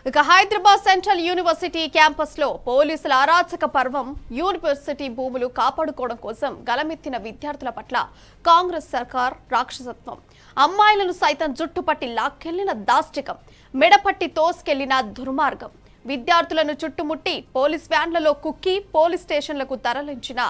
ఇక Hyderabad central university campus లో పోలీసుల అరాచక పర్వం యూనివర్సిటీ భూములు కాపాడుకోవడం కోసం గలమెత్తిన విద్యార్థుల పట్ల కాంగ్రెస్ సర్కార్ రాక్షసత్వం, అమ్మాయిలను సైతం జుట్టుపట్టి లాక్కెళ్లిన దాష్టికం, మెడపట్టి తోసుకెళ్లిన దుర్మార్గం, విద్యార్థులను చుట్టుముట్టి పోలీస్ వ్యాన్లలో కుక్కి పోలీస్ స్టేషన్లకు తరలించిన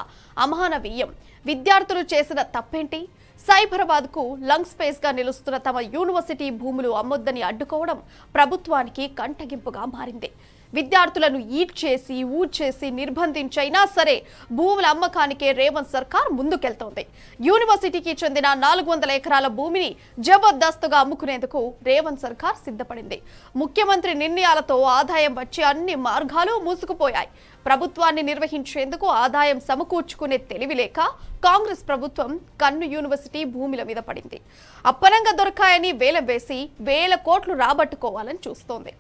అమానవీయం, విద్యార్థులు చేసిన తప్పేంటి? సైబరాబాద్ కు లంగ్ స్పేస్ గా నిలుస్తున్న తమ యూనివర్సిటీ భూములు అమ్మొద్దని అడ్డుకోవడం ప్రభుత్వానికి కంటగింపుగా మారింది. విద్యార్థులను ఈడ్ చేసి ఊడ్చేసి నిర్బంధించైనా సరే భూముల అమ్మకానికే రేవంత్ సర్కార్ ముందుకెళ్తోంది. యూనివర్సిటీకి చెందిన 400 ఎకరాల భూమిని జబర్దస్తుగా అమ్ముకునేందుకు రేవంత్ సర్కార్ సిద్ధపడింది. ముఖ్యమంత్రి నిర్ణయాలతో ఆదాయం వచ్చే అన్ని మార్గాలు మూసుకుపోయాయి. ప్రభుత్వాన్ని నిర్వహించేందుకు ఆదాయం సమకూర్చుకునే తెలివి లేక కాంగ్రెస్ ప్రభుత్వం కన్ను యూనివర్సిటీ భూముల మీద పడింది. అప్పనంగా దొరకాయని వేలం వేసి వేల కోట్లు రాబట్టుకోవాలని చూస్తోంది.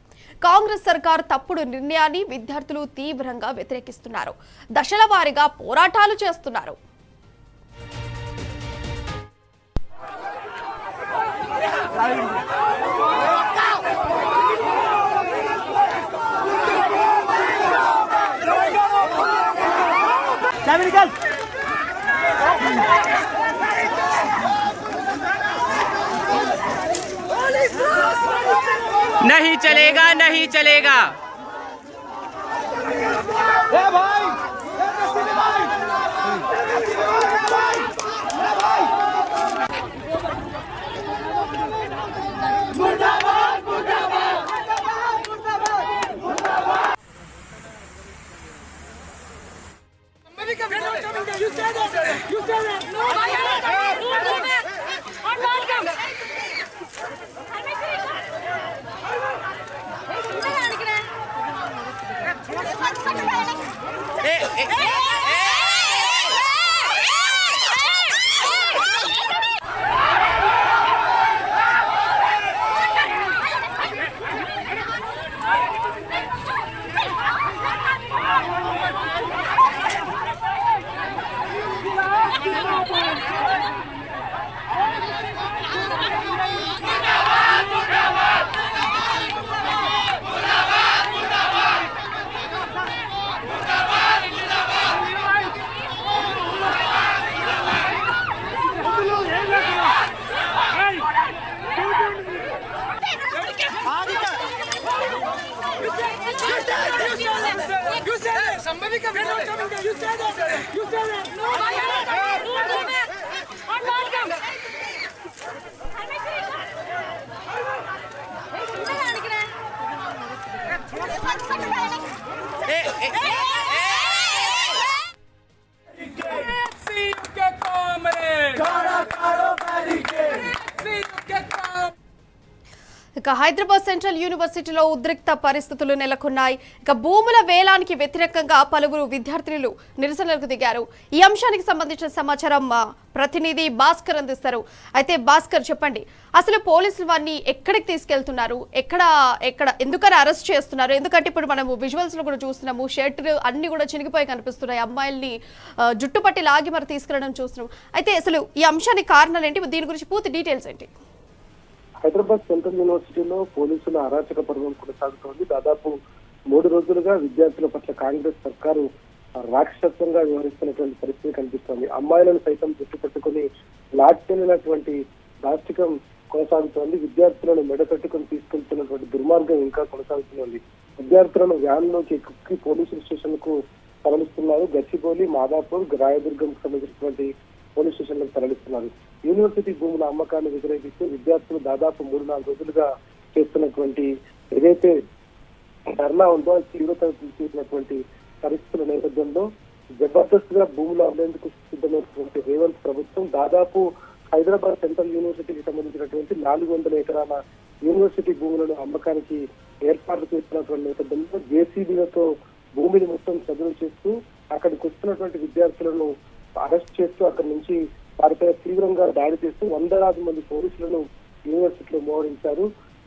కాంగ్రెస్ సర్కార్ తప్పుడు నిర్ణయాన్ని విద్యార్థులు తీవ్రంగా వ్యతిరేకిస్తున్నారు. దశల వారీగా పోరాటాలు చేస్తున్నారు. नहीं चलेगा, नहीं चलेगा। Somebody come here. You say that. You say that. No. I'm not coming. ఇక హైదరాబాద్ సెంట్రల్ యూనివర్సిటీలో ఉద్రిక్త పరిస్థితులు నెలకొన్నాయి. ఇక భూముల వేలానికి వ్యతిరేకంగా పలువురు విద్యార్థులు నిరసనలకు దిగారు. ఈ అంశానికి సంబంధించిన సమాచారం ప్రతినిధి భాస్కర్ అందిస్తారు. అయితే భాస్కర్, చెప్పండి, అసలు పోలీసులు వారిని ఎక్కడికి తీసుకెళ్తున్నారు, ఎందుకని అరెస్ట్ చేస్తున్నారు? ఎందుకంటే ఇప్పుడు మనము విజువల్స్ లో కూడా చూస్తున్నాము, షర్ట్ అన్ని కూడా చినిగిపోయి కనిపిస్తున్నాయి, అమ్మాయిల్ని జుట్టుపట్టి లాగి మరి తీసుకెళ్లడం చూస్తున్నాం. అయితే అసలు ఈ అంశానికి కారణాలు ఏంటి, దీని గురించి పూర్తి డీటెయిల్స్ ఏంటి? హైదరాబాద్ సెంట్రల్ యూనివర్సిటీలో పోలీసుల అరాచక పర్వం కొనసాగుతోంది. దాదాపు 3 రోజులుగా విద్యార్థుల పట్ల కాంగ్రెస్ సర్కారు రాక్షసత్వంగా వ్యవహరిస్తున్నటువంటి పరిస్థితి కనిపిస్తోంది. అమ్మాయిలను సైతం చుట్టుపట్టుకుని లాక్కెళ్లినటువంటి దాష్టికం కొనసాగుతోంది. విద్యార్థులను మెడకట్టుకుని తీసుకెళ్తున్నటువంటి దుర్మార్గం ఇంకా కొనసాగుతోంది. విద్యార్థులను వ్యాన్ లోకి ఎక్కి పోలీసు స్టేషన్ కు తరలిస్తున్నారు. గచ్చిబౌలి, మాదాపూర్, రాయదుర్గంకు సంబంధించినటువంటి పోలీస్ స్టేషన్లకు తరలిస్తున్నారు. యూనివర్సిటీ భూముల అమ్మకాన్ని వ్యతిరేకిస్తూ విద్యార్థులు దాదాపు 3-4 రోజులుగా చేస్తున్నటువంటి ఏదైతే ధర్నా ఉందో తీవ్రత తీసుకున్నటువంటి పరిస్థితుల నేపథ్యంలో జబర్దస్త్ గా భూములు అమ్మేందుకు సిద్ధమైనటువంటి రేవంత్ ప్రభుత్వం దాదాపు హైదరాబాద్ సెంట్రల్ యూనివర్సిటీకి సంబంధించినటువంటి 400 ఎకరాల యూనివర్సిటీ భూములను అమ్మకానికి ఏర్పాట్లు చేస్తున్నటువంటి నేపథ్యంలో జేసీబీలతో భూమిని మొత్తం చదువు చేస్తూ అక్కడికి వస్తున్నటువంటి విద్యార్థులను అరెస్ట్ చేస్తూ అక్కడి నుంచి వారిపై తీవ్రంగా దాడి చేస్తూ 100 మంది పోలీసులను యూనివర్సిటీలో మోహరించారు.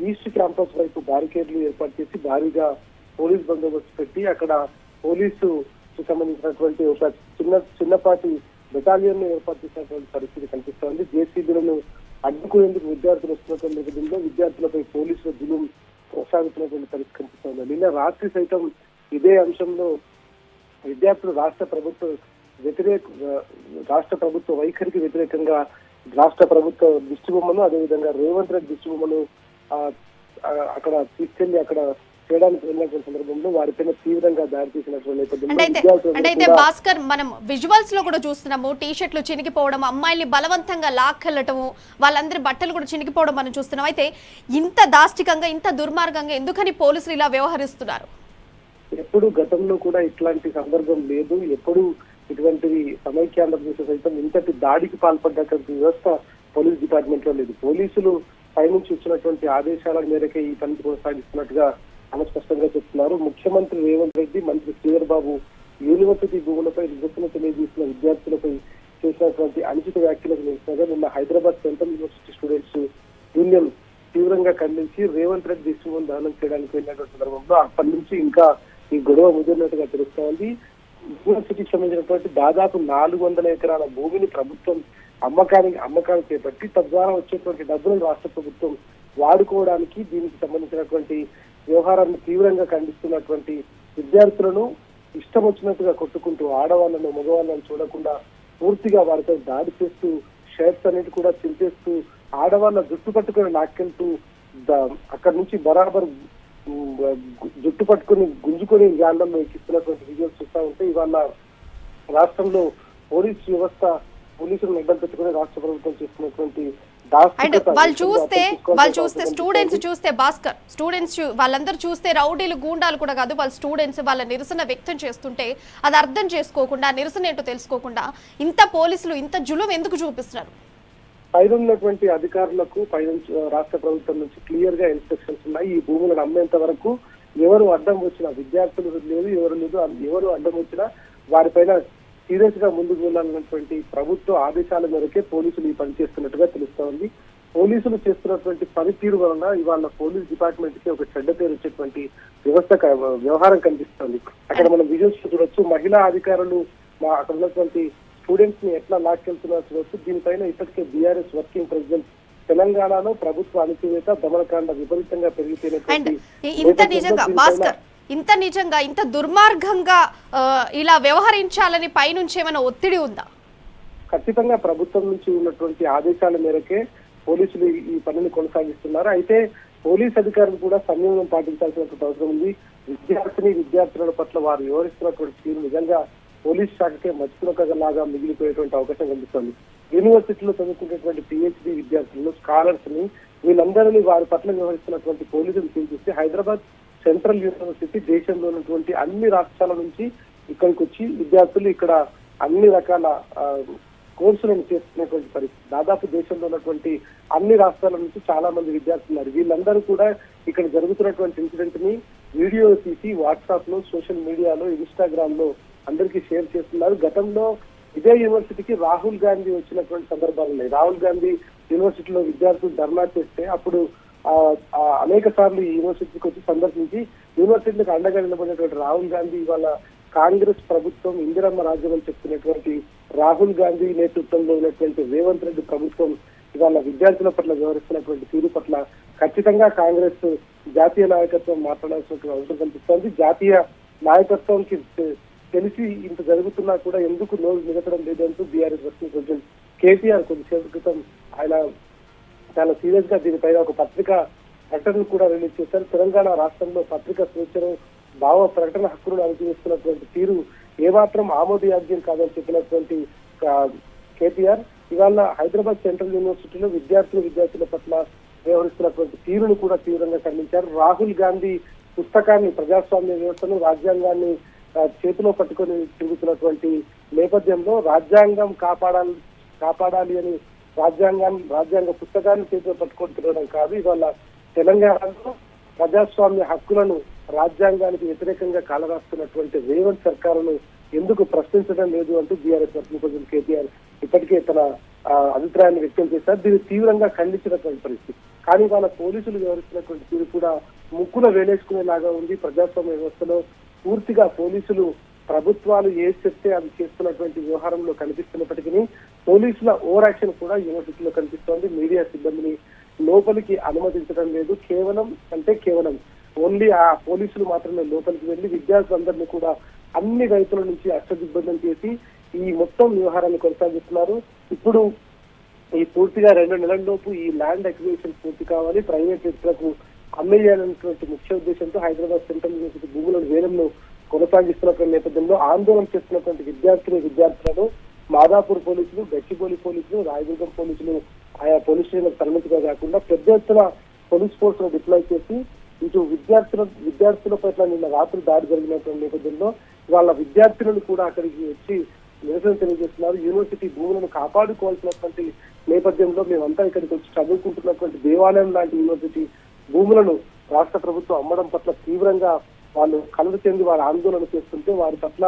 ఈస్ట్ క్యాంపస్ వైపు బారికేడ్లు ఏర్పాటు చేసి భారీగా పోలీస్ బందోబస్తు పెట్టి అక్కడ పోలీసు సంబంధించినటువంటి ఒక చిన్నపాటి బెటాలియన్ ఏర్పాటు చేసినటువంటి పరిస్థితి కనిపిస్తోంది. జేసీబీలను అడ్డుకునేందుకు విద్యార్థులు వస్తున్నటువంటి నేపథ్యంలో విద్యార్థులపై పోలీసుల జులుం కొనసాగుతున్నటువంటి పరిస్థితి కనిపిస్తోంది. నిన్న రాత్రి సైతం ఇదే అంశంలో విద్యార్థులు రాష్ట్ర ప్రభుత్వ వైఖరికి వ్యతిరేకంగా రాష్ట్ర ప్రభుత్వ దిష్టిబొమ్మను, అదేవిధంగా రేవంత్ రెడ్డి దిష్టిబొమ్మను అక్కడ తీసుకెళ్లి అక్కడ చేయడానికి వెళ్ళినటువంటి సందర్భంలో వారిపైన తీవ్రంగా దాడి చేసినటువంటి నేపథ్యంలో అంటే భాస్కర్, మనం విజువల్స్ లో కూడా చూస్తున్నాము, టీ షర్ట్లు చినిగిపోవడం, అమ్మాయిల్ని బలవంతంగా లాక్కెళ్లటము, వాళ్ళందరి బట్టలు కూడా చినిగిపోవడం మనం చూస్తున్నాం. అయితే ఇంత దాష్టికంగా, ఇంత దుర్మార్గంగా ఎందుకని పోలీసులు ఇలా వ్యవహరిస్తున్నారు? ఎప్పుడు గతంలో కూడా ఇట్లాంటి సందర్భం లేదు. ఎప్పుడు ఇటువంటివి సమైక్యాంధ్రప్రదేశ్ సైతం ఇంతటి దాడికి పాల్పడ్డటువంటి వ్యవస్థ పోలీస్ డిపార్ట్మెంట్ లో లేదు. పోలీసులు పైనుంచి ఇచ్చినటువంటి ఆదేశాల మేరకే ఈ పని కొనసాగిస్తున్నట్టుగా స్పష్టంగా చెప్తున్నారు. ముఖ్యమంత్రి రేవంత్ రెడ్డి, మంత్రి శ్రీధర్ బాబు యూనివర్సిటీ భూములపై నిరసన తెలియజేసిన విద్యార్థులపై చేసినటువంటి అనుచిత వ్యాఖ్యలకు నిరసనగా నిన్న Hyderabad central university students union తీవ్రంగా ఖండించి రేవంత్ రెడ్డి దిష్టిబొమ్మ దహనం చేయడానికి వెళ్ళినటువంటి సందర్భంలో అప్పటి నుంచి ఇంకా ఈ గొడవ ముదిరినట్టుగా తెలుస్తోంది. యూనివర్సిటీకి సంబంధించినటువంటి దాదాపు 400 ఎకరాల భూమిని ప్రభుత్వం అమ్మకాలు చేపట్టి తద్వారా వచ్చేటువంటి డబ్బులను రాష్ట్ర ప్రభుత్వం వాడుకోవడానికి దీనికి సంబంధించినటువంటి వ్యవహారాన్ని తీవ్రంగా ఖండిస్తున్నటువంటి విద్యార్థులను ఇష్టం వచ్చినట్టుగా కొట్టుకుంటూ ఆడవాళ్ళను మగవాళ్ళను చూడకుండా పూర్తిగా వారిపై దాడి చేస్తూ షర్ట్స్ అన్నిటి కూడా చింపేస్తూ ఆడవాళ్ళ జుట్టు పట్టుకుని లాక్కెళ్తూ అక్కడి నుంచి బరాబర్ జుట్టు పట్టుకుని గుంజుకొని గాళ్ళల్లో ఎక్కిస్తున్నటువంటి వీడియోలు చూస్తా ఉంటే ఇవాళ రాష్ట్రంలో పోలీసులను అడ్డం పెట్టుకుని రాష్ట్ర ప్రభుత్వం చేస్తున్నటువంటి వాళ్ళు చూస్తే స్టూడెంట్స్ చూస్తే భాస్కర్, వాళ్ళందరూ చూస్తే రౌడీలు గూండాలు కూడా కాదు, వాళ్ళ స్టూడెంట్స్ వాళ్ళ నిరసన వ్యక్తం చేస్తుంటే అది అర్థం చేసుకోకుండా, నిరసన ఏంటో తెలుసుకోకుండా ఇంత పోలీసులు ఇంత జులుం ఎందుకు చూపిస్తున్నారు? పైన ఉన్నటువంటి అధికారులకు రాష్ట్ర ప్రభుత్వం నుంచి క్లియర్ గా ఇన్స్ట్రక్షన్స్ ఉన్నాయి. ఈ భూములను అమ్మేంత వరకు ఎవరు అడ్డం వచ్చినా, విద్యార్థులు లేదు ఎవరు అడ్డం వచ్చినా వారిపైన సీరియస్ గా ముందుకు వెళ్ళాలన్నటువంటి ప్రభుత్వ ఆదేశాల మేరకే పోలీసులు ఈ పని చేస్తున్నట్టుగా తెలుస్తోంది. పోలీసులు చేస్తున్నటువంటి పనితీరు వలన ఇవాళ పోలీస్ డిపార్ట్మెంట్ కి ఒక చెడ్డ పేరు వచ్చేటువంటి వ్యవహారం కనిపిస్తోంది. అక్కడ మనం విజువల్స్ చూడొచ్చు, మహిళా అధికారులు అక్కడ ఉన్నటువంటి స్టూడెంట్స్ ని ఎట్లా లాక్కెళ్తున్నారు చూడొచ్చు. దీనిపైన ఇప్పటికే బీఆర్ఎస్ వర్కింగ్ ప్రెసిడెంట్ తెలంగాణలో ప్రభుత్వ అణచివేత దమనకాండ విపరీతంగా పెరిగిపోయినటువంటి ఇంత నిజంగా ఇంత దుర్మార్గంగా ఇలా వ్యవహరించాలని పైనుంచి ఏమైనా ఒత్తిడి ఉందా? ఖచ్చితంగా ప్రభుత్వం నుంచి ఉన్నటువంటి ఆదేశాల మేరకే పోలీసులు ఈ పనిని కొనసాగిస్తున్నారు. అయితే పోలీస్ అధికారులు కూడా సంయమనం పాటించాల్సినటువంటి అవసరం ఉంది. విద్యార్థుల పట్ల వారు వ్యవహరిస్తున్నటువంటి తీరు నిజంగా పోలీస్ శాఖకే మచ్చుకునలాగా మిగిలిపోయేటువంటి అవకాశం కనిపిస్తుంది. యూనివర్సిటీలో చదువుకునేటువంటి PhD విద్యార్థులను, స్కాలర్స్ ని, వీళ్ళందరినీ వారి పట్ల వ్యవహరిస్తున్నటువంటి పోలీసులు చూపిస్తే హైదరాబాద్ సెంట్రల్ యూనివర్సిటీ దేశంలో ఉన్నటువంటి అన్ని రాష్ట్రాల నుంచి ఇక్కడికి వచ్చి విద్యార్థులు ఇక్కడ అన్ని రకాల కోర్సులను చేస్తున్నటువంటి పరిస్థితి. దాదాపు దేశంలో ఉన్నటువంటి అన్ని రాష్ట్రాల నుంచి చాలా మంది విద్యార్థులు ఉన్నారు. వీళ్ళందరూ కూడా ఇక్కడ జరుగుతున్నటువంటి ఇన్సిడెంట్ ని వీడియో తీసి వాట్సాప్ లో, సోషల్ మీడియాలో, ఇన్స్టాగ్రామ్ లో అందరికీ షేర్ చేస్తున్నారు. గతంలో ఇదే యూనివర్సిటీకి రాహుల్ గాంధీ వచ్చినటువంటి సందర్భాలు ఉన్నాయి. రాహుల్ గాంధీ యూనివర్సిటీలో విద్యార్థులు ధర్నా చేస్తే అప్పుడు అనేక సార్లు ఈ యూనివర్సిటీకి వచ్చి సందర్శించి యూనివర్సిటీలకు అండగా నిలబడినటువంటి రాహుల్ గాంధీ ఇవాళ కాంగ్రెస్ ప్రభుత్వం ఇందిరమ్మ రాజ్యం అని చెప్తున్నటువంటి రాహుల్ గాంధీ నేతృత్వంలో ఉన్నటువంటి రేవంత్ రెడ్డి ప్రభుత్వం ఇవాళ విద్యార్థుల పట్ల వ్యవహరిస్తున్నటువంటి తీరు పట్ల ఖచ్చితంగా కాంగ్రెస్ జాతీయ నాయకత్వం మాట్లాడాల్సినటువంటి అవసరం కనిపిస్తోంది. జాతీయ నాయకత్వంకి తెలిసి ఇంత జరుగుతున్నా కూడా ఎందుకు నోరు మిగతడం లేదంటూ బీఆర్ఎస్ వర్కింగ్ ప్రెసిడెంట్ కేటీఆర్ కొద్దిసేపు క్రితం ఆయన చాలా సీరియస్ గా దీనిపైన ఒక పత్రికా ప్రకటన కూడా రిలీజ్ చేశారు. తెలంగాణ రాష్ట్రంలో పత్రికా స్వేచ్ఛను, భావ ప్రకటన హక్కులను అణచివేస్తున్నటువంటి తీరు ఏమాత్రం ఆమోదయోగ్యం కాదని చెప్పినటువంటి కేటీఆర్ ఇవాళ హైదరాబాద్ సెంట్రల్ యూనివర్సిటీలో విద్యార్థుల పట్ల వ్యవహరిస్తున్నటువంటి తీరును కూడా తీవ్రంగా ఖండించారు. రాహుల్ గాంధీ పుస్తకాన్ని, ప్రజాస్వామ్య వ్యవస్థను, రాజ్యాంగాన్ని చేతిలో పట్టుకొని తిరుగుతున్నటువంటి నేపథ్యంలో రాజ్యాంగం కాపాడాలి అని రాజ్యాంగ పుస్తకాన్ని చేతిలో పట్టుకొని తిరగడం కాదు. ఇవాళ తెలంగాణలో ప్రజాస్వామ్య హక్కులను రాజ్యాంగానికి వ్యతిరేకంగా కాలరాస్తున్నటువంటి రేవంత్ సర్కారును ఎందుకు ప్రశ్నించడం లేదు అంటూ బీఆర్ఎస్ వర్కింగ్ ప్రెసిడెంట్ కేటీఆర్ ఇప్పటికే తన అభిప్రాయాన్ని వ్యక్తం చేశారు. దీన్ని తీవ్రంగా ఖండించినటువంటి పరిస్థితి. కానీ వాళ్ళ పోలీసులు వ్యవహరిస్తున్నటువంటి తీరు కూడా ముక్కున వేలేసుకునేలాగా ఉంది. ప్రజాస్వామ్య వ్యవస్థలో పూర్తిగా పోలీసులు ప్రభుత్వాలు ఏది చెప్తే అది చేస్తున్నటువంటి వ్యవహారంలో కనిపిస్తున్నప్పటికీ పోలీసుల ఓవర్ యాక్షన్ కూడా యూనివర్సిటీలో కనిపిస్తోంది. మీడియా సిబ్బందిని లోపలికి అనుమతించడం లేదు. కేవలం ఓన్లీ ఆ పోలీసులు మాత్రమే లోపలికి వెళ్లి విద్యార్థులందరినీ కూడా అన్ని రైతుల నుంచి అష్టదిగ్బంధం చేసి ఈ మొత్తం వ్యవహారాన్ని కొనసాగిస్తున్నారు. ఇప్పుడు ఈ పూర్తిగా 2 నెలల్లోపు ఈ ల్యాండ్ అక్విజిషన్ పూర్తి కావాలి, ప్రైవేట్ వ్యక్తులకు అమ్మేయాలనేటువంటి ముఖ్య ఉద్దేశంతో హైదరాబాద్ సెంట్రల్ యూనివర్సిటీ భూములను వేలంలో కొనసాగిస్తున్నటువంటి నేపథ్యంలో ఆందోళన చేస్తున్నటువంటి విద్యార్థులను మాదాపూర్ పోలీసులు, గచ్చిబౌలి పోలీసులు, రాయదుర్గం పోలీసులు ఆయా పోలీస్ స్టేషన్లకు తరలించగా కాకుండా పెద్ద ఎత్తున పోలీస్ ఫోర్స్ ను డిప్లాయ్ చేసి ఇటు విద్యార్థుల పట్ల నిన్న రాత్రి దాడి జరిగినటువంటి నేపథ్యంలో వాళ్ళ విద్యార్థులను కూడా అక్కడికి వచ్చి నిరసన తెలియజేస్తున్నారు. యూనివర్సిటీ భూములను కాపాడుకోవాల్సినటువంటి నేపథ్యంలో మేమంతా ఇక్కడికి వచ్చి చదువుకుంటున్నటువంటి దేవాలయం లాంటి యూనివర్సిటీ భూములను రాష్ట్ర ప్రభుత్వం అమ్మడం పట్ల తీవ్రంగా వాళ్ళు కలత చెంది వారు ఆందోళన చేస్తుంటే వారి పట్ల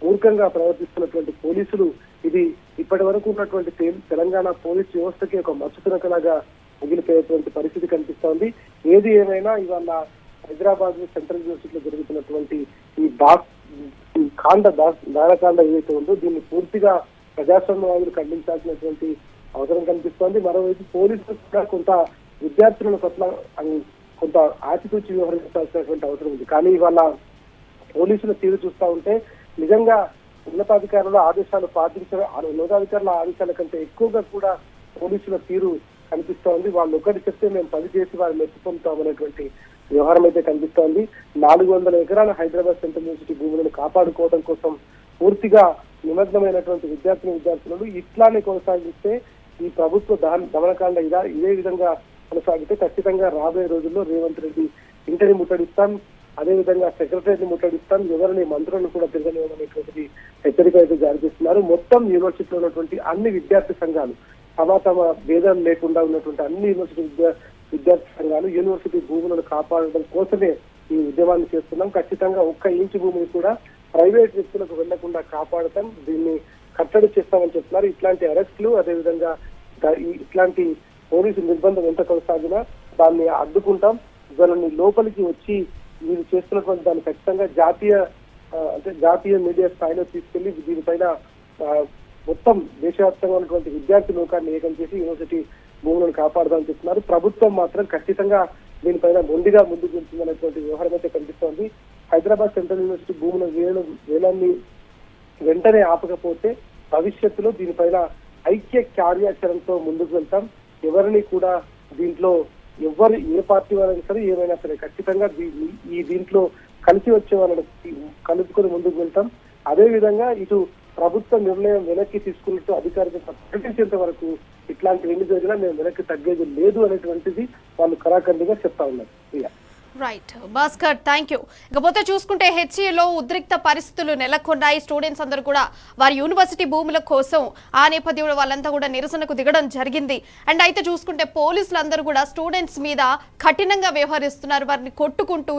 మూర్ఖంగా ప్రవర్తిస్తున్నటువంటి పోలీసులు ఇది ఇప్పటి వరకు ఉన్నటువంటి తెలంగాణ పోలీస్ వ్యవస్థకి ఒక మచ్చుతునకలాగా మిగిలిపోయేటువంటి పరిస్థితి కనిపిస్తోంది. ఏది ఏమైనా ఇవాళ హైదరాబాద్ సెంట్రల్ యూనివర్సిటీలో జరుగుతున్నటువంటి ఈ దానకాండ ఏదైతే ఉందో దీన్ని పూర్తిగా ప్రజాస్వామ్యవాదులు ఖండించాల్సినటువంటి అవసరం కనిపిస్తోంది. మరోవైపు పోలీసులు కూడా కొంత విద్యార్థుల పట్ల కొంత ఆచితూచి వ్యవహరించాల్సినటువంటి అవసరం ఉంది. కానీ ఇవాళ పోలీసుల తీరు చూస్తా ఉంటే నిజంగా ఉన్నతాధికారుల ఆదేశాలు ఉన్నతాధికారుల ఆదేశాల కంటే ఎక్కువగా కూడా పోలీసుల తీరు కనిపిస్తోంది. వాళ్ళు ఒకటి చెప్తే మేము 10 చేసి వారిని మెప్పు పొందుతామనేటువంటి వ్యవహారం అయితే కనిపిస్తోంది. 400 ఎకరాల హైదరాబాద్ సెంట్రల్ యూనివర్సిటీ భూములను కాపాడుకోవడం కోసం పూర్తిగా నిమగ్నమైనటువంటి విద్యార్థులు ఇట్లానే కొనసాగిస్తే ఈ ప్రభుత్వ దమనకాండ ఇదే విధంగా కొనసాగితే ఖచ్చితంగా రాబోయే రోజుల్లో రేవంత్ రెడ్డి ఇంటిని ముట్టడిస్తాం, అదేవిధంగా సెక్రటరీని ముట్టడిస్తాం, ఎవరిని మంత్రులను కూడా తిరగలేమనేటువంటిది హెచ్చరిక అయితే జారీ చేస్తున్నారు. మొత్తం యూనివర్సిటీలో ఉన్నటువంటి అన్ని విద్యార్థి సంఘాలు తమ భేదాలు లేకుండా ఉన్నటువంటి అన్ని యూనివర్సిటీ విద్యార్థి సంఘాలు యూనివర్సిటీ భూములను కాపాడడం కోసమే ఈ ఉద్యమాన్ని చేస్తున్నాం. ఖచ్చితంగా 1 ఇంచు భూమిని కూడా ప్రైవేట్ వ్యక్తులకు వెళ్లకుండా కాపాడతాం, దీన్ని కట్టడి చేస్తామని చెప్తున్నారు. ఇట్లాంటి అరెస్టులు అదేవిధంగా ఇట్లాంటి పోలీసు నిర్బంధం ఎంత కొనసాగినా దాన్ని అడ్డుకుంటాం. వాళ్ళని లోపలికి వచ్చి మీరు చేస్తున్నటువంటి దాన్ని ఖచ్చితంగా జాతీయ మీడియా స్థాయిలో తీసుకెళ్లి దీనిపైన మొత్తం దేశవ్యాప్తంగా ఉన్నటువంటి విద్యార్థి లోకాన్ని ఏకం చేసి యూనివర్సిటీ భూములను కాపాడదామని చెప్తున్నారు. ప్రభుత్వం మాత్రం ఖచ్చితంగా దీనిపైన మొండిగా ముందుకు వెళ్తుందనేటువంటి వ్యవహారం అయితే కనిపిస్తోంది. హైదరాబాద్ సెంట్రల్ యూనివర్సిటీ భూముల వేలాన్ని వెంటనే ఆపకపోతే భవిష్యత్తులో దీనిపైన ఐక్య కార్యాచరణతో ముందుకు వెళ్తాం. ఎవరిని కూడా దీంట్లో ఏ పార్టీ వాళ్ళైనా సరే ఏమైనా సరే ఖచ్చితంగా దీంట్లో కలిసి వచ్చే వాళ్ళని కలుపుకొని ముందుకు వెళ్తాం. అదే విధంగా ఇటు ప్రభుత్వ నిర్ణయం వెనక్కి తీసుకున్నట్టు అధికారికంగా ప్రకటించేంత వరకు ఇట్లాంటి ఎన్ని జరిగినా మేము వెనక్కి తగ్గేది లేదు అనేటువంటిది వాళ్ళు కరాఖండిగా చెప్తా ఉన్నారు. Right Bhaskar, thank you. ఇకపోతే చూసుకుంటే హెచ్ఈలో ఉద్రిక్త పరిస్థితులు నెలకొన్నాయి. స్టూడెంట్స్ అందరూ కూడా వారి యూనివర్సిటీ భూముల కోసం ఆ నేపథ్యంలో వాళ్ళంతా కూడా నిరసనకు దిగడం జరిగింది. అండ్ అయితే చూసుకుంటే పోలీసులందరూ కూడా స్టూడెంట్స్ మీద కఠినంగా వ్యవహరిస్తున్నారు. వారిని కొట్టుకుంటూ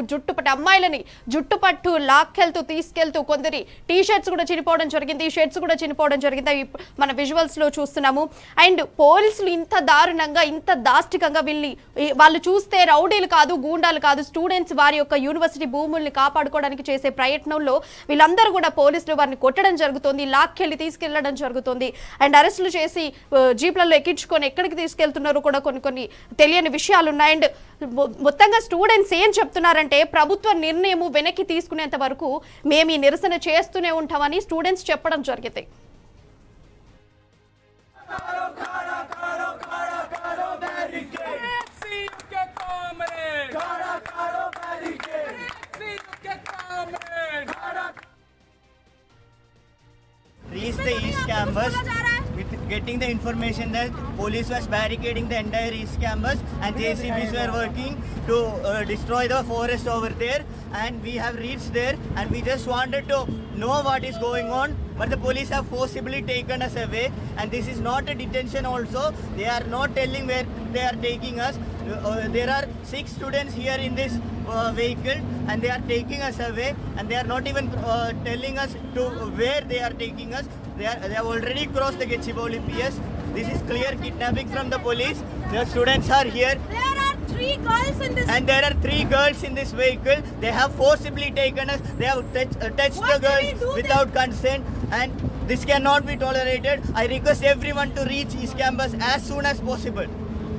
అమ్మాయిలని జుట్టుపట్టు లాక్కెళ్తూ తీసుకెళ్తూ కొందరి టీ షర్ట్స్ కూడా చినిపోవడం జరిగింది, షర్ట్స్ కూడా చినిపోవడం జరిగింది. మన విజువల్స్ లో చూస్తున్నాము. అండ్ పోలీసులు ఇంత దారుణంగా ఇంత దాష్టికంగా వాళ్ళు చూస్తే రౌడీలు కాదు, గూండాలు కాదు, స్టూడెంట్స్ వారి యొక్క యూనివర్సిటీ భూముల్ని కాపాడుకోవడానికి చేసే ప్రయత్నంలో వీళ్ళందరూ కూడా పోలీసులు వారిని కొట్టడం జరుగుతుంది, లాక్కెళ్ళి తీసుకెళ్లడం జరుగుతుంది. అండ్ అరెస్టులు చేసి జీప్లలో ఎక్కించుకొని ఎక్కడికి తీసుకెళ్తున్నారో కూడా కొన్ని తెలియని విషయాలు ఉన్నాయి. అండ్ మొత్తంగా స్టూడెంట్స్ ఏం చెప్తున్నారంటే ప్రభుత్వ నిర్ణయం వెనక్కి తీసుకునేంత వరకు మేము ఈ నిరసన చేస్తూనే ఉంటామని స్టూడెంట్స్ చెప్పడం జరిగింది. Reached the East Campus with getting the information that police was barricading the entire East Campus and JCBs were working to destroy the forest over there, and we have reached there and we just wanted to know what is going on, but the police have forcibly taken us away, and this is not a detention also. They are not telling where they are taking us. There are 6 students here in this vehicle and they are taking us away, and they are not even telling us to where they are taking us. They have already crossed the Gachibowli PS. This is clear kidnapping from the police. The students are here. There are 3 girls in this. And there are 3 girls in this vehicle. They have forcibly taken us. They have touched the girls without consent, and this cannot be tolerated. I request everyone to reach East Campus as soon as possible.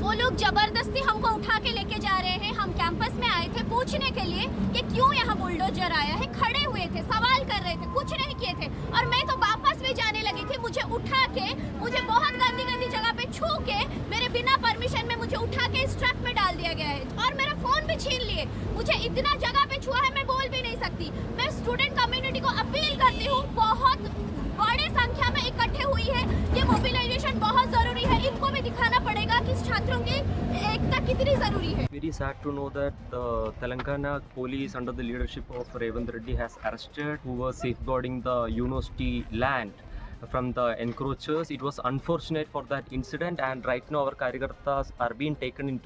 वो लोग जबरदस्ती हमको उठा के लेके जा रहे हैं। हम कैंपस में आए थे पूछने के लिए कि क्यों यहाँ बुलडोजर आया है, खड़े हुए थे, सवाल कर रहे थे, कुछ नहीं किए थे। और मैं तो वापस भी जाने लगी थी, मुझे उठा के, मुझे बहुत गंदी गंदी जगह पे छू के, मेरे बिना परमिशन में मुझे उठा के इस ट्रक में डाल दिया गया है और मेरा फोन भी छीन लिए। मुझे इतना जगह पे छुआ है, मैं बोल भी नहीं सकती। मैं स्टूडेंट कम्युनिटी को अपील करती हूँ, बहुत बड़ी संख्या में इकट्ठे हुई है, ये मोबिलाइजेशन बहुत जरूरी है। इनको भी दिखाना पड़ेगा कि छात्रों की एकता कितनी जरूरी है। Very sad to know that Telangana police under the leadership of Revant Reddy has arrested who was safeguarding the university land from the encroachers. It was unfortunate for that incident, and right now our Karyakartas are being taken into